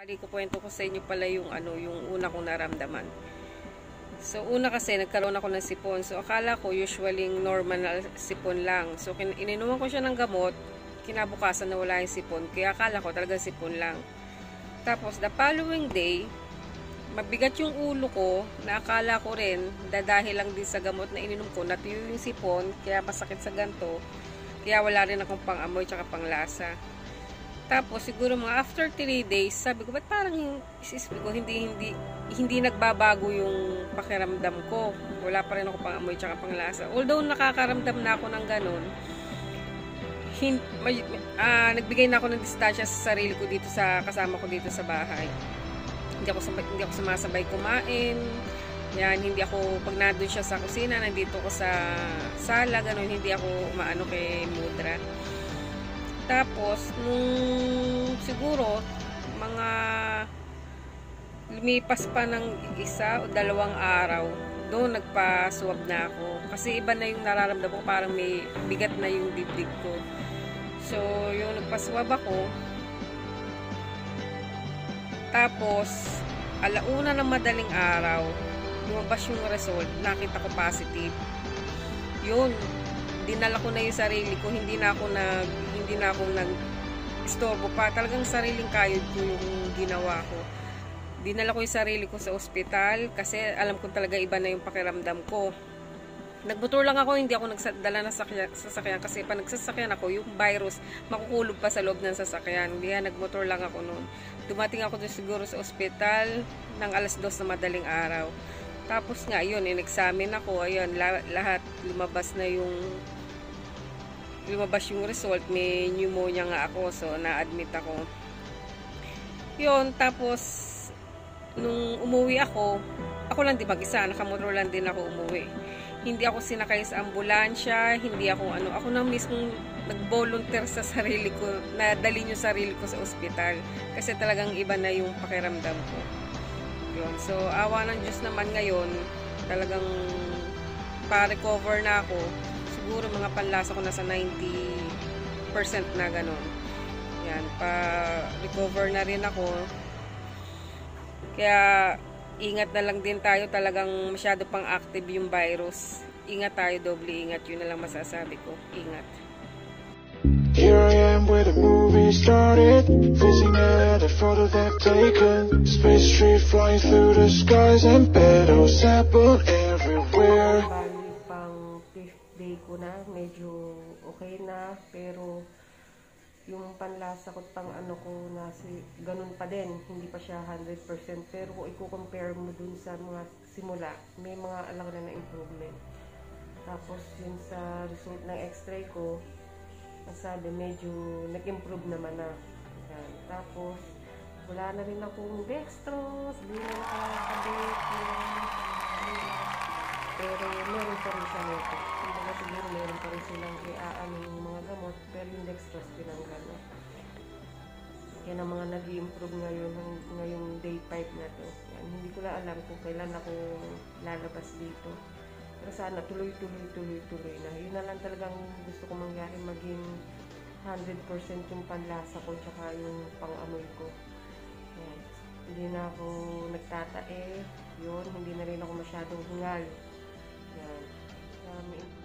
Kukwento ko sa inyo pala yung yung una kong naramdaman. So una kasi nagkaroon ako ng sipon. So akala ko usually normal na sipon lang. So ininuman ko siya ng gamot, kinabukasan na wala yung sipon. Kaya akala ko talaga sipon lang. Tapos the following day, mabigat yung ulo ko na akala ko rin dahil lang din sa gamot na ininom ko, natuyo yung sipon, kaya masakit sa ganto. Kaya wala rin akong pang-amoy tsaka pang-lasa. Tapos siguro mga after 3 days, sabi ko, ba't parang isisip ko, hindi nagbabago yung pakiramdam ko. Wala pa rin ako pang amoy tsaka pang lasa. Although nakakaramdam na ako ng ganun, nagbigay na ako ng distansya sa sarili ko dito sa kasama ko dito sa bahay. Hindi ako sumasabay kumain. Yan, hindi ako, pag nandun siya sa kusina, nandito ako sa sala, ganun, hindi ako umaano kay Mudra. Tapos, nung siguro, mga lumipas pa ng 1 o 2 araw, doon nagpa-swab na ako. Kasi iba na yung nararamdaman ko, parang may bigat na yung dibdib ko. So, yung nagpa-swab ako, tapos, 1:00 ng madaling araw, lumabas yung result, nakita ko positive. Yun, dinala ko na yung sarili ko, hindi na ako nag-istorbo pa. Talagang sariling kayod ko yung ginawa ko. Dinala ko yung sarili ko sa ospital kasi alam ko talaga iba na yung pakiramdam ko. Nagmotor lang ako, hindi ako nagdala na sasakyan kasi pag nagsasakyan ako, yung virus makukulog pa sa loob ng sasakyan. Kaya nagmotor lang ako noon. Dumating ako doon siguro sa ospital ng 2:00 na madaling araw. Tapos nga, yun, in-examine ako. Ayun, lahat lumabas yung result. May pneumonia nga ako. So, na-admit ako. Yun, tapos, nung umuwi ako lang din mag-isa. Nakamotor lang din ako umuwi. Hindi ako sinakay sa ambulansya. Hindi ako, ako na mismong nag-volunteer sa sarili ko. Na dalhin yung sarili ko sa ospital. Kasi talagang iba na yung pakiramdam ko. Yun. So, awa ng Diyos naman ngayon, talagang pa-recover na ako. Siguro mga panlasa ko nasa 90% na gano'n. Yan, pa-recover na rin ako. Kaya, ingat na lang din tayo. Talagang masyado pang active yung virus. Ingat tayo, doble ingat. Yun na lang masasabi ko. Ingat. Here I am where the movie started, freezing at a photo they've taken. Space tree flying through the skies and petals apple everywhere. Bali pang 5th day ko na, medyo okay na, pero yung panlasa ko pang ko na ganun pa din, hindi pa siya 100%. Pero kung i-compare mo dun sa mga simula, may mga alang na improvement. Tapos yun sa result ng x-ray ko, sabi medyo nag-improve naman na. Yan. Tapos wala na rin akong dextrose, hindi na nakakabit. Pero meron pa rin siya nito. Kumbaga siguro meron pa rin silang yung mga gamot, pero yung dextrose tinanggal na. Yan ang mga nag-i-improve ngayong day 5 na to. Yan. Hindi ko lang alam kung kailan ako lalabas dito. Pero sana tuloy na. Yun na lang talagang gusto ko mangyari, maging 100% yung panlasa ko tsaka yung pang-amoy ko. Yan. Hindi na ako nagtatae. Yun, hindi na rin ako masyadong hingal. Yan. May improvement.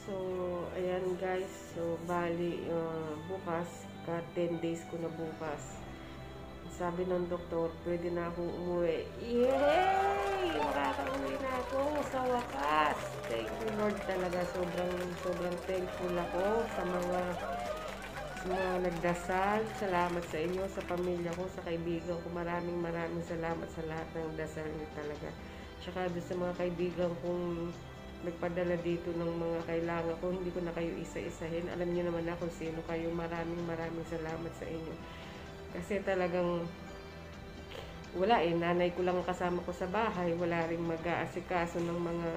So, ayan guys. So, bali, bukas, 10 days ko na bukas. Sabi ng doktor, pwede na akong umuwi. Yay! Makaka-uwi na ako sa wakas. Thank you Lord talaga. Sobrang thankful ako sa mga nagdasal. Salamat sa inyo, sa pamilya ko, sa kaibigan ko. Maraming salamat sa lahat ng dasal niyo talaga. Tsaka doon sa mga kaibigan kong nagpadala dito ng mga kailangan ko, hindi ko na kayo isa-isahin. Alam niyo naman na kung sino kayo. Maraming salamat sa inyo. Kasi talagang wala nanay ko lang kasama ko sa bahay. Wala rin mag-aasikaso ng mga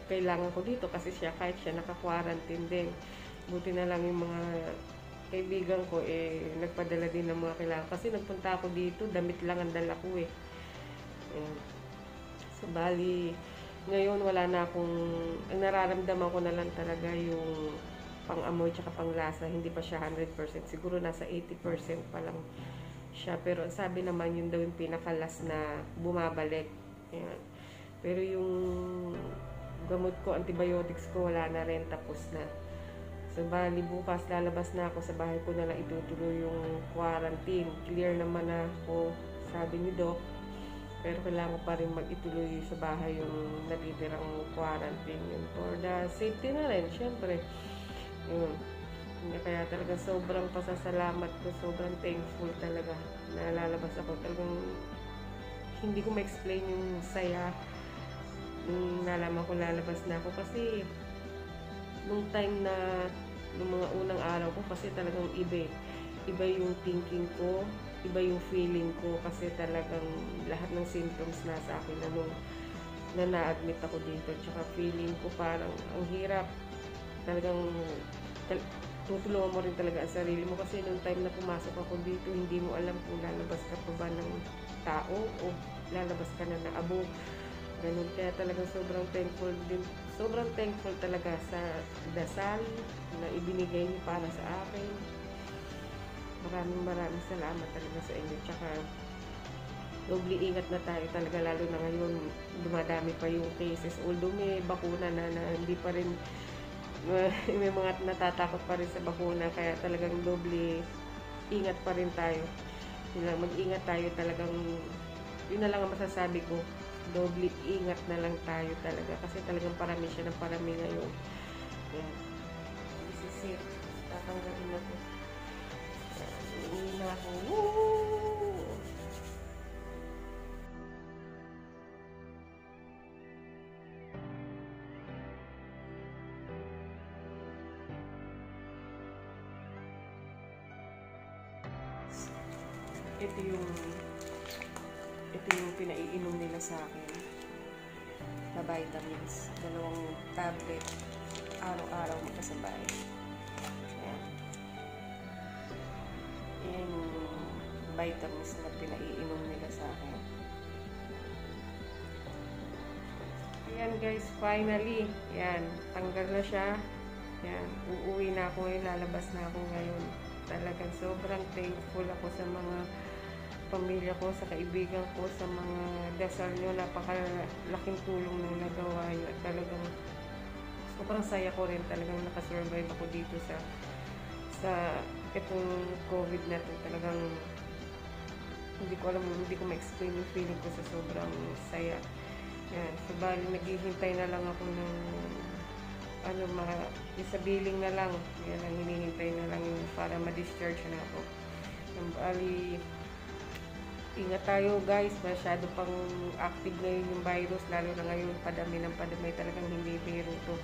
kailangan ko dito kasi kahit siya naka-quarantine din. Buti na lang yung mga kaibigan ko nagpadala din ng mga kailangan. Kasi nagpunta ako dito, damit lang ang dala ko So bali, ngayon wala na akong, ang nararamdaman ko na lang talaga yung pang-amoy tsaka pang-lasa. Hindi pa siya 100%. Siguro nasa 80% pa lang siya. Pero sabi naman yun daw yung pinakalas na bumabalik. Ayan. Pero yung gamot ko, antibiotics ko, wala na rin. Tapos na. So, bali bukas lalabas na ako sa bahay ko na lang itutuloy yung quarantine. Clear naman na ako, sabi ni Doc. Pero kailangan ko pa rin mag-ituloy sa bahay yung natitirang quarantine. Yun. For the safety na rin, syempre. Yun. Kaya talaga sobrang pasasalamat ko, sobrang thankful talaga na lalabas ako. Talagang hindi ko ma-explain yung saya nung nalaman ko lalabas na ako. Kasi nung time na, nung mga unang araw ko, kasi talagang iba yung thinking ko, iba yung feeling ko. Kasi talagang lahat ng symptoms nasa akin na na-admit ako dito. Tsaka feeling ko parang ang hirap. Talagang tutulungan mo rin talaga ang sarili mo kasi nung time na pumasok ako dito, hindi mo alam kung lalabas ka pa ba ng tao o lalabas ka na abo. Ganun, kaya talagang sobrang thankful talaga sa dasal na ibinigay niyo para sa akin. Maraming salamat talaga sa inyo. Tsaka doble ingat na tayo talaga, lalo na ngayon dumadami pa yung cases, although may bakuna na hindi pa rin may mga natatakot pa rin sa bakuna, kaya talagang doble ingat pa rin tayo. Mag-ingat tayo talagang, yun na lang ang masasabi ko, doble ingat na lang tayo talaga kasi talagang parami siya ng parami ngayon. Yan. This is it. Tatanggalin na ko. Uwi na ako. Woo! Ito yung pinaiinom nila sa akin na vitamins. 2 tablet araw-araw magkasabay. Ayan. Ayan yung vitamins na pinaiinom nila sa akin. Ayan guys, finally. Ayan, tanggal na siya. Ayan, uuwi na ako ngayon, lalabas na ako ngayon. Talagang sobrang thankful ako sa mga pamilya ko, sa kaibigan ko, sa mga dasal nyo. Napakalaking tulong na nagawa nyo. At talagang sobrang saya ko rin. Talagang nakasurvive ako dito sa itong COVID na ito. Talagang hindi ko ma-explain yung feeling ko sa sobrang saya. Yan. So, bali, naghihintay na lang ako ng isa billing na lang. Yan ang hinihintay na lang para ma-discharge na ako. Bali, ingat tayo guys, masyado pang active ngayon yung virus, lalo na ngayon padami talagang hindi biro to.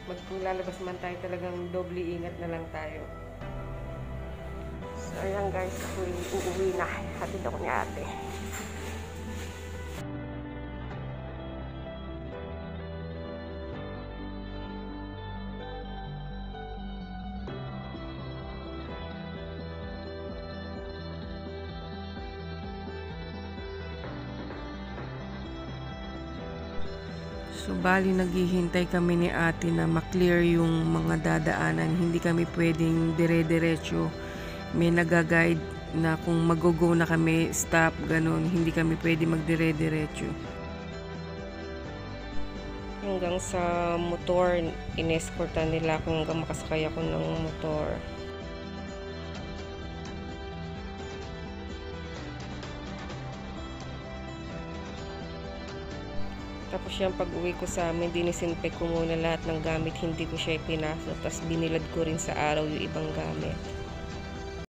Kung lalabas man tayo, talagang doble ingat na lang tayo. So ayan guys, ako uuwi na, hatid ako ni ate. So, bali naghihintay kami ni ate na maklear yung mga dadaanan. Hindi kami pwedeng dire-diretso. May nag-guide na kung mag-go na kami, stop, ganun. Hindi kami pwede mag-dire-diretso. Hanggang sa motor, inescortan nila ako hanggang makasakay ako ng motor. Tapos yung pag-uwi ko sa amin, dinisinpect ko muna lahat ng gamit, hindi ko siya ipinasok. Tapos binilad ko rin sa araw yung ibang gamit.